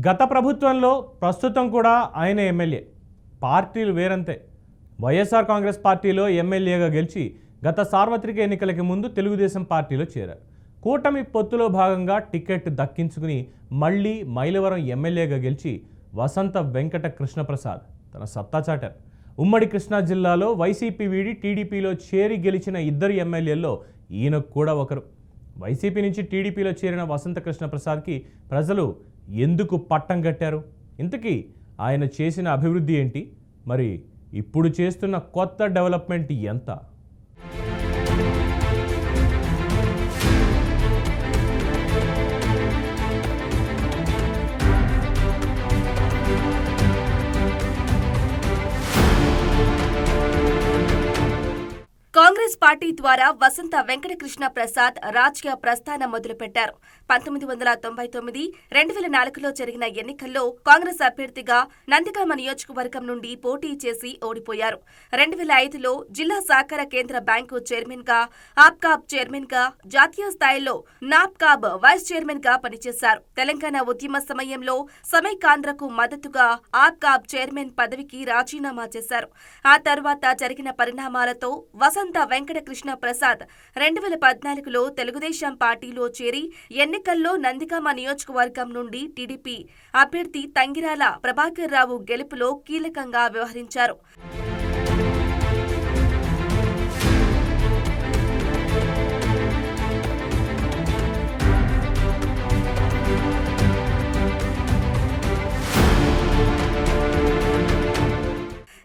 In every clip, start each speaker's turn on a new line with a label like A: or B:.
A: గత ప్రభుత్వంలో ప్రస్తుతం కూడా ఆయన ఎమ్మెల్యే. పార్టీలు వేరంతే. వైఎస్ఆర్ కాంగ్రెస్ పార్టీలో ఎమ్మెల్యేగా గెలిచి గత సార్వత్రిక ఎన్నికలకి ముందు తెలుగుదేశం పార్టీలో చేరారు. కూటమి పొత్తులో భాగంగా టికెట్ దక్కించుకుని మళ్ళీ మైలవరం ఎమ్మెల్యేగా గెలిచి వసంత వెంకట కృష్ణప్రసాద్ తన సత్తా చాటారు. ఉమ్మడి కృష్ణా జిల్లాలో వైసీపీ వీడి టీడీపీలో చేరి గెలిచిన ఇద్దరు ఎమ్మెల్యేల్లో ఈయన కూడా ఒకరు. వైసీపీ నుంచి టీడీపీలో చేరిన వసంత కృష్ణప్రసాద్కి ప్రజలు ఎందుకు పట్టం కట్టారు? ఇంతకీ ఆయన చేసిన అభివృద్ధి ఏంటి? మరి ఇప్పుడు చేస్తున్న కొత్త డెవలప్మెంట్ ఎంత?
B: కాంగ్రెస్ పార్టీ ద్వారా వసంత వెంకట కృష్ణ ప్రసాద్ రాజకీయ ప్రస్థానం మొదలుపెట్టారు. 1999, 2004లో జరిగిన ఎన్నికల్లో కాంగ్రెస్ అభ్యర్థిగా నందిగామ నియోజకవర్గం నుండి పోటీ చేసి ఓడిపోయారు. 2005లో జిల్లా సహకార కేంద్ర బ్యాంకు చైర్మన్ గా, ఆప్కాబ్ చైర్మన్ గా, జాతీయ స్థాయిలో నాప్కాబ్ వైస్ చైర్మన్ గా పనిచేశారు. తెలంగాణ ఉద్యమ సమయంలో సమైకాంధ్రకు మద్దతుగా ఆప్కాబ్ చైర్మన్ పదవికి రాజీనామా చేశారు. ఆ తర్వాత జరిగిన పరిణామాలతో వసంత వెంకట కృష్ణ ప్రసాద్ 2014లో తెలుగుదేశం పార్టీలో చేరి ఎన్నికల్లో నందిగామ నియోజకవర్గం నుండి టీడీపీ అభ్యర్థి తంగిరాల ప్రభాకర్ రావు గెలుపులో కీలకంగా వ్యవహరించారు.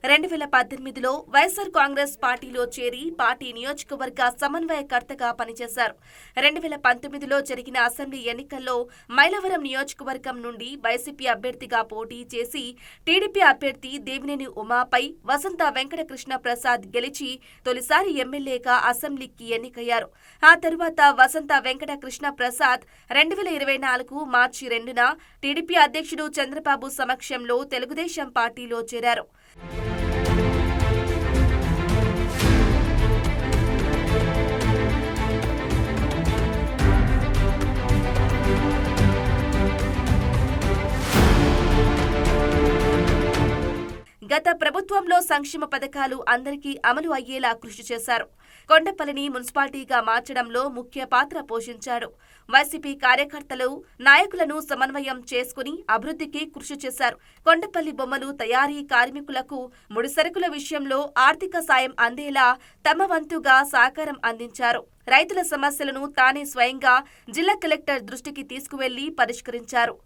B: రెండు 2018లో వైఎస్ఆర్ కాంగ్రెస్ పార్టీలో చేరి పార్టీ నియోజకవర్గ సమన్వయకర్తగా పనిచేశారు. 2019లో జరిగిన అసెంబ్లీ ఎన్నికల్లో మైలవరం నియోజకవర్గం నుండి వైసీపీ అభ్యర్థిగా పోటీ చేసి టీడీపీ అభ్యర్థి దేవినేని ఉమాపై వసంత వెంకట కృష్ణ ప్రసాద్ గెలిచి తొలిసారి ఎమ్మెల్యేగా అసెంబ్లీకి ఎన్నికయ్యారు. ఆ తరువాత వసంత వెంకట కృష్ణ ప్రసాద్ 2024 మార్చి 2న టీడీపీ అధ్యక్షుడు చంద్రబాబు సమక్షంలో తెలుగుదేశం పార్టీలో చేరారు. గత ప్రభుత్వంలో సంక్షేమ పథకాలు అందరికీ అమలు అయ్యేలా కృషి చేశారు. కొండపల్లిని మున్సిపాలిటీగా మార్చడంలో ముఖ్య పాత్ర పోషించాడు. వైసీపీ కార్యకర్తలు, నాయకులను సమన్వయం చేసుకుని అభివృద్ధికి కృషి చేశారు. కొండపల్లి బొమ్మలు తయారీ కార్మికులకు ముడిసరుకుల విషయంలో ఆర్థిక సాయం అందేలా తమ వంతుగా సహకారం అందించారు. రైతుల సమస్యలను తానే స్వయంగా జిల్లా కలెక్టర్ దృష్టికి తీసుకువెళ్లి పరిష్కరించారు.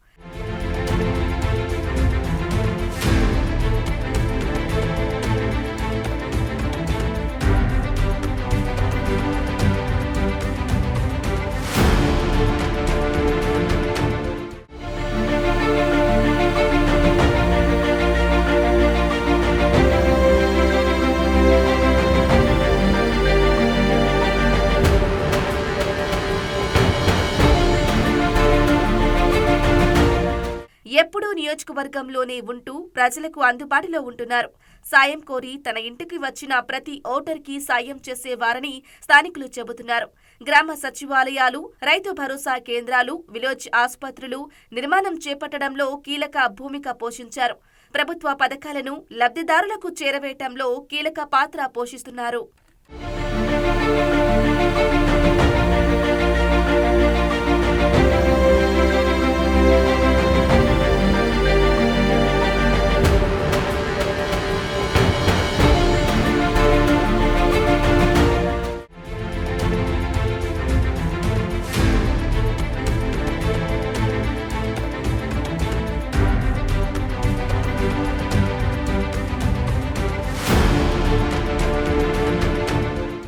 B: ఎప్పుడూ నియోజకవర్గంలోనే ఉంటూ ప్రజలకు అందుబాటులో ఉంటున్నారు. సాయం కోరి తన ఇంటికి వచ్చిన ప్రతి ఓటర్కి సాయం చేసేవారని స్థానికులు చెబుతున్నారు. గ్రామ సచివాలయాలు, రైతు భరోసా కేంద్రాలు, విలేజ్ ఆసుపత్రులు నిర్మాణం చేపట్టడంలో కీలక భూమిక పోషించారు. ప్రభుత్వ పథకాలను లబ్ధిదారులకు చేరవేయటంలో కీలక పాత్ర పోషిస్తున్నారు.